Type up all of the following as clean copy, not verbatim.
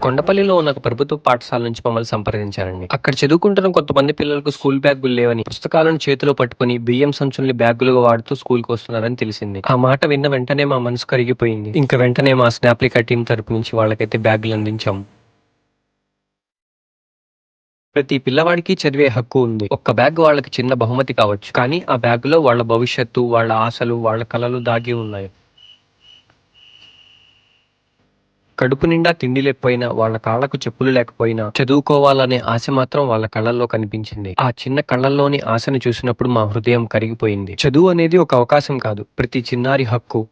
కొండపల్లిలో ఉన్న ఒక ప్రభుత్వ పాఠశాల నుంచి మమ్మల్ని సంప్రదించారండి. అక్కడ చదువుకుంటున్న కొంతమంది పిల్లలకు స్కూల్ బ్యాగులు లేవని, పుస్తకాలను చేతిలో పట్టుకుని బియ్యం సంచుల్ని బ్యాగులుగా వాడుతూ స్కూల్‌కి వస్తున్నారని తెలిసింది. ఆ మాట విన్న వెంటనే మా మనసు కరిగిపోయింది. ఇంక వెంటనే మా స్నాప్లికా టీమ్ తరపు నుంచి వాళ్ళకైతే బ్యాగులు అందించాం. ప్రతి పిల్లవాడికి చదివే హక్కు ఉంది. ఒక్క బ్యాగ్ వాళ్ళకి చిన్న బహుమతి కావచ్చు. కానీ ఆ బ్యాగులో వాళ్ళ భవిష్యత్తు, వాళ్ళ ఆశలు, వాళ్ళ కలలు దాగి ఉన్నాయి. కడుపు నిండా తిండి లేకపోయినా, వాళ్ళ కాళ్ళకు చెప్పులు లేకపోయినా, చదువుకోవాలనే ఆశ మాత్రం వాళ్ళ కళ్ళల్లో కనిపించింది. ఆ చిన్న కళ్ళల్లోని ఆశను చూసినప్పుడు మా హృదయం కరిగిపోయింది. చదువు అనేది ఒక అవకాశం కాదు, ప్రతి చిన్నారి హక్కు.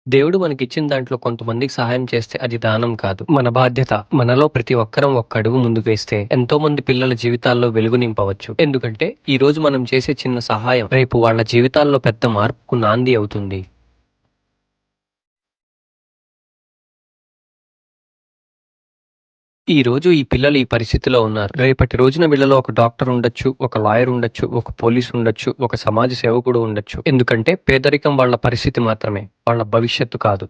దేవుడు మనకిచ్చిన దాంట్లో కొంతమందికి సహాయం చేస్తే అది దానం కాదు, మన బాధ్యత. మనలో ప్రతి ఒక్కరం ఒక్క అడుగు ముందుకు వేస్తే ఎంతో మంది పిల్లల జీవితాల్లో వెలుగు నింపవచ్చు. ఎందుకంటే ఈ రోజు మనం చేసే చిన్న సహాయం రేపు వాళ్ళ జీవితాల్లో పెద్ద మార్పుకు నాంది అవుతుంది. ఈ రోజు ఈ పిల్లలు ఈ పరిస్థితిలో ఉన్నారు. రేపటి రోజున వీళ్ళలో ఒక డాక్టర్ ఉండొచ్చు, ఒక లాయర్ ఉండొచ్చు, ఒక పోలీస్ ఉండొచ్చు, ఒక సమాజ సేవకుడు ఉండొచ్చు. ఎందుకంటే పేదరికం వాళ్ళ పరిస్థితి మాత్రమే, వాళ్ళ భవిష్యత్తు కాదు.